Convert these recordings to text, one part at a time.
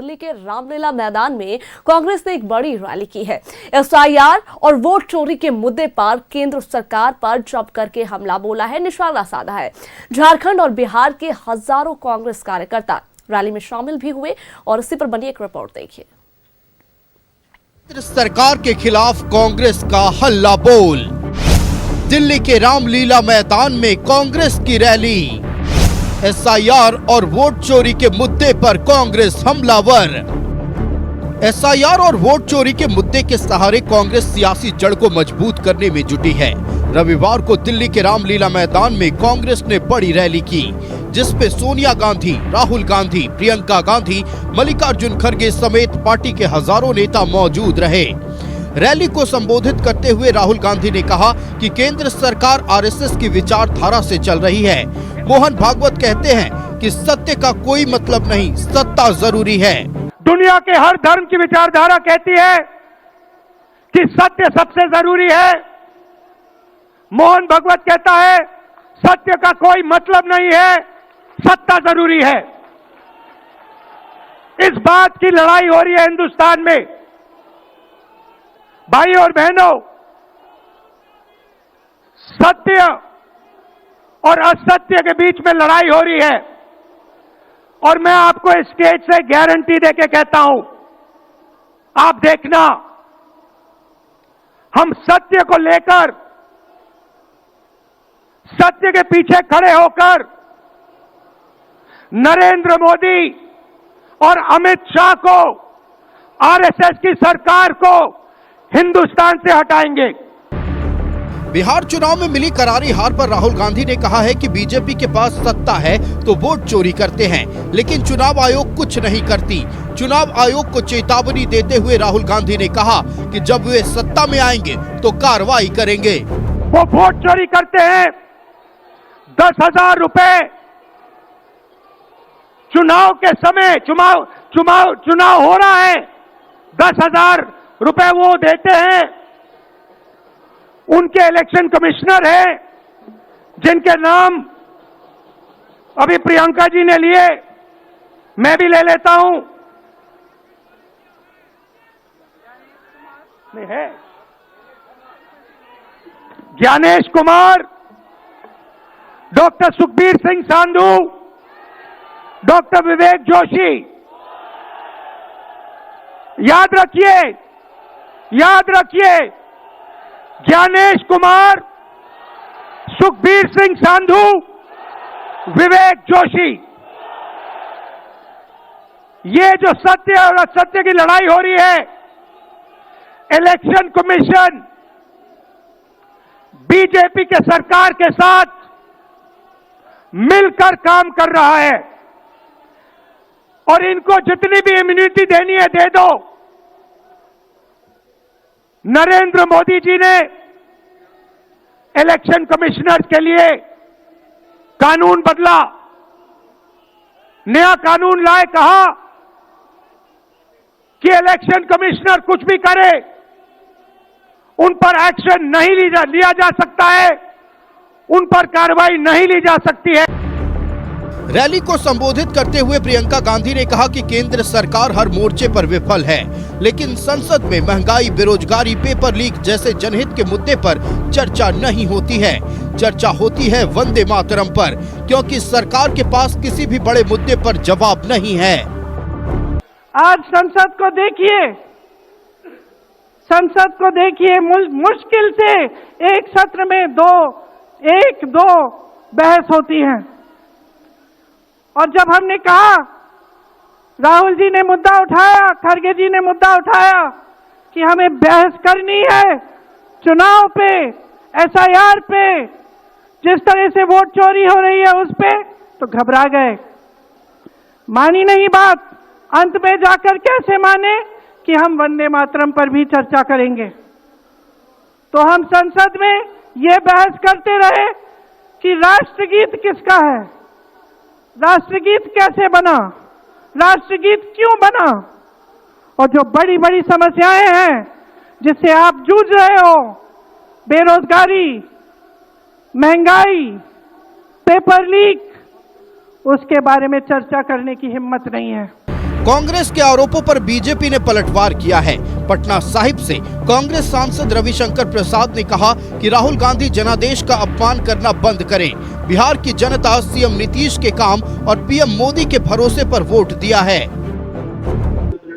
दिल्ली के रामलीला मैदान में कांग्रेस ने एक बड़ी रैली की है। एसआईआर और वोट चोरी के मुद्दे पर केंद्र सरकार पर जब करके हमला बोला है, निशाना साधा है। झारखंड और बिहार के हजारों कांग्रेस कार्यकर्ता रैली में शामिल भी हुए और इसी पर बनी एक रिपोर्ट देखिए। केंद्र सरकार के खिलाफ कांग्रेस का हल्ला बोल। दिल्ली के रामलीला मैदान में कांग्रेस की रैली। एसआईआर और वोट चोरी के मुद्दे पर कांग्रेस हमलावर। एसआईआर और वोट चोरी के मुद्दे के सहारे कांग्रेस सियासी जड़ को मजबूत करने में जुटी है। रविवार को दिल्ली के रामलीला मैदान में कांग्रेस ने बड़ी रैली की, जिसपे सोनिया गांधी, राहुल गांधी, प्रियंका गांधी, मल्लिकार्जुन खड़गे समेत पार्टी के हजारों नेता मौजूद रहे। रैली को संबोधित करते हुए राहुल गांधी ने कहा कि केंद्र सरकार आरएसएस की विचारधारा से चल रही है। मोहन भागवत कहते हैं कि सत्य का कोई मतलब नहीं, सत्ता जरूरी है। दुनिया के हर धर्म की विचारधारा कहती है कि सत्य सबसे जरूरी है। मोहन भागवत कहता है सत्य का कोई मतलब नहीं है, सत्ता जरूरी है। इस बात की लड़ाई हो रही है हिंदुस्तान में। भाई और बहनों, सत्य और असत्य के बीच में लड़ाई हो रही है और मैं आपको इस स्टेज से गारंटी देके कहता हूं, आप देखना, हम सत्य को लेकर, सत्य के पीछे खड़े होकर नरेंद्र मोदी और अमित शाह को, आरएसएस की सरकार को हिंदुस्तान से हटाएंगे। बिहार चुनाव में मिली करारी हार पर राहुल गांधी ने कहा है कि बीजेपी के पास सत्ता है तो वोट चोरी करते हैं, लेकिन चुनाव आयोग कुछ नहीं करती। चुनाव आयोग को चेतावनी देते हुए राहुल गांधी ने कहा कि जब वे सत्ता में आएंगे तो कार्रवाई करेंगे। वो वोट चोरी करते हैं। 10,000 रुपए चुनाव के समय, चुनाव हो रहा है, 10,000 रुपए वो देते हैं। उनके इलेक्शन कमिश्नर हैं, जिनके नाम अभी प्रियंका जी ने लिए, मैं भी ले लेता हूं। है ज्ञानेश कुमार, डॉक्टर सुखबीर सिंह सांधू, डॉक्टर विवेक जोशी। याद रखिए, ज्ञानेश कुमार, सुखबीर सिंह सांधू, विवेक जोशी। ये जो सत्य और असत्य की लड़ाई हो रही है, इलेक्शन कमीशन बीजेपी के सरकार के साथ मिलकर काम कर रहा है और इनको जितनी भी इम्यूनिटी देनी है दे दो। नरेंद्र मोदी जी ने इलेक्शन कमिश्नर के लिए कानून बदला, नया कानून लाए, कहा कि इलेक्शन कमिश्नर कुछ भी करे, उन पर एक्शन नहीं लिया जा सकता है, उन पर कार्रवाई नहीं ली जा सकती है। रैली को संबोधित करते हुए प्रियंका गांधी ने कहा कि केंद्र सरकार हर मोर्चे पर विफल है, लेकिन संसद में महंगाई, बेरोजगारी, पेपर लीक जैसे जनहित के मुद्दे पर चर्चा नहीं होती है। चर्चा होती है वंदे मातरम पर, क्योंकि सरकार के पास किसी भी बड़े मुद्दे पर जवाब नहीं है। आज संसद को देखिए, मुश्किल से एक सत्र में एक दो बहस होती है। और जब हमने कहा, राहुल जी ने मुद्दा उठाया, खड़गे जी ने मुद्दा उठाया कि हमें बहस करनी है चुनाव पे, एसआईआर पे, जिस तरह से वोट चोरी हो रही है उस पे, तो घबरा गए, मानी नहीं बात। अंत में जाकर कैसे माने कि हम वंदे मातरम पर भी चर्चा करेंगे। तो हम संसद में ये बहस करते रहे कि राष्ट्रगीत किसका है, राष्ट्रगीत कैसे बना, राष्ट्रगीत क्यों बना, और जो बड़ी बड़ी समस्याएं हैं जिससे आप जूझ रहे हो, बेरोजगारी, महंगाई, पेपर लीक, उसके बारे में चर्चा करने की हिम्मत नहीं है। कांग्रेस के आरोपों पर बीजेपी ने पलटवार किया है। पटना साहिब से कांग्रेस सांसद रविशंकर प्रसाद ने कहा कि राहुल गांधी जनादेश का अपमान करना बंद करें। बिहार की जनता सीएम नीतीश के काम और पीएम मोदी के भरोसे पर वोट दिया है।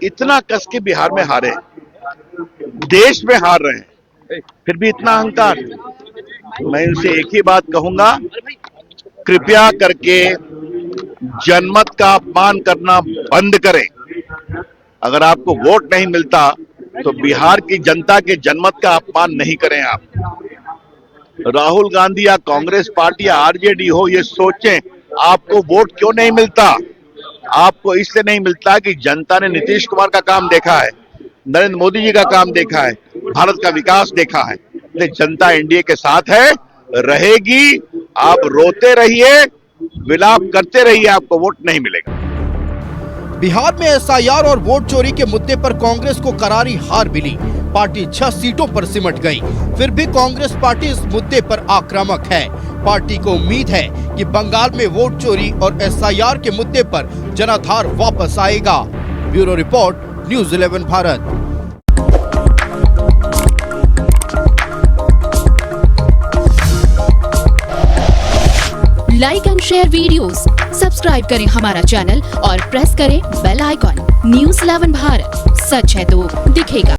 इतना कस के बिहार में हारे, देश में हार रहे हैं, फिर भी इतना अहंकार। मैं उनसे एक ही बात कहूंगा, कृपया करके जनमत का अपमान करना बंद करें। अगर आपको वोट नहीं मिलता तो बिहार की जनता के जनमत का अपमान नहीं करें। आप राहुल गांधी या कांग्रेस पार्टी या आरजेडी हो, ये सोचें आपको वोट क्यों नहीं मिलता। आपको इसलिए नहीं मिलता कि जनता ने नीतीश कुमार का काम देखा है, नरेंद्र मोदी जी का काम देखा है, भारत का विकास देखा है। इसलिए जनता एनडीए के साथ है, रहेगी। आप रोते रहिए, विलाप करते रहिए, आपको वोट नहीं मिलेगा। बिहार में एसआईआर और वोट चोरी के मुद्दे पर कांग्रेस को करारी हार मिली। पार्टी 6 सीटों पर सिमट गई। फिर भी कांग्रेस पार्टी इस मुद्दे पर आक्रामक है। पार्टी को उम्मीद है कि बंगाल में वोट चोरी और एसआईआर के मुद्दे पर जनाधार वापस आएगा। Bureau report, news 11 Bharat. Like and share videos, subscribe करें हमारा चैनल और प्रेस करें बेल आइकॉन। न्यूज़ 11 भारत, सच है तो दिखेगा।